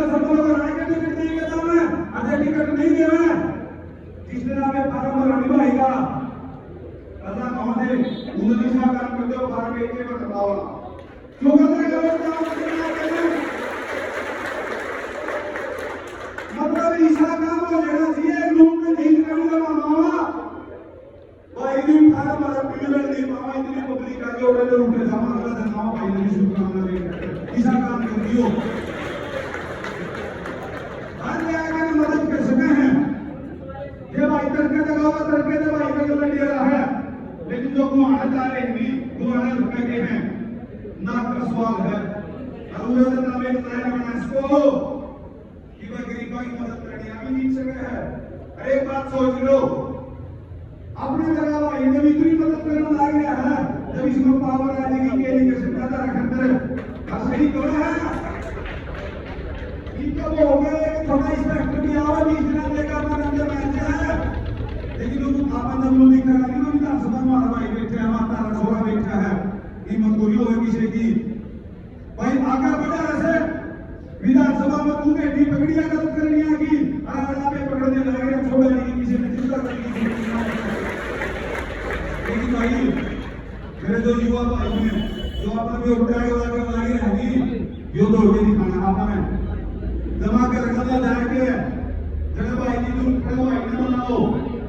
सब लोग राय के टिकट नहीं देता मैं, अगर टिकट नहीं दे मैं जिस दिन आप फार्म भरने भाईगा अल्लाह कहते उन्होंने सा काम करते हो फार्म एक में बताओ क्यों करते हैं मतलब ईसा काम हो जाना चाहिए लोग ने ठीक करने का मामा भाई दिन फार्म भर पीरियड नहीं पावा इतनी पब्लिक आ गई और उठे जमा कर देना भाई ने शुभकामना दे ईसा काम कर दियो मदद कर सके हैं ये भाई करके दबाव करके दबाई का जो लड़ रहा है लेकिन जो कुआना जा रहे हैं 2000 रुपए के हैं नाक का सवाल है अल्लाह ने नाम एक लाइन बना इसको कि वह गरीबों की मदद करनी अभी नहीं सके है अरे एक बात सोच लो अपने जगह भाई ने भी इतनी मदद करने लग गया है जब इसमें पावर आ जाएगी के लिए कैसे ज्यादा रखते सही तो है इनका वो हो गया कि थोड़ा इंस्पेक्टर भी आवा बीच ना देगा अपना अंदर बैठ है लेकिन लोग आपन जब लोग नहीं करा नहीं विधानसभा में हमारा भाई बैठे हैं हमारा रसोड़ा बैठा है कीमत गोली हो किसी की भाई आगे बढ़ा ऐसे विधानसभा में तू बेटी पकड़िया गलत करनी है कि अगर आप पकड़ने लगे छोड़ नहीं किसी ने चिंता करनी लेकिन भाई मेरे जो युवा भाई हैं जो आपने भी उठाए वाला लगे रहेंगी यो तो होके दिखाना आपने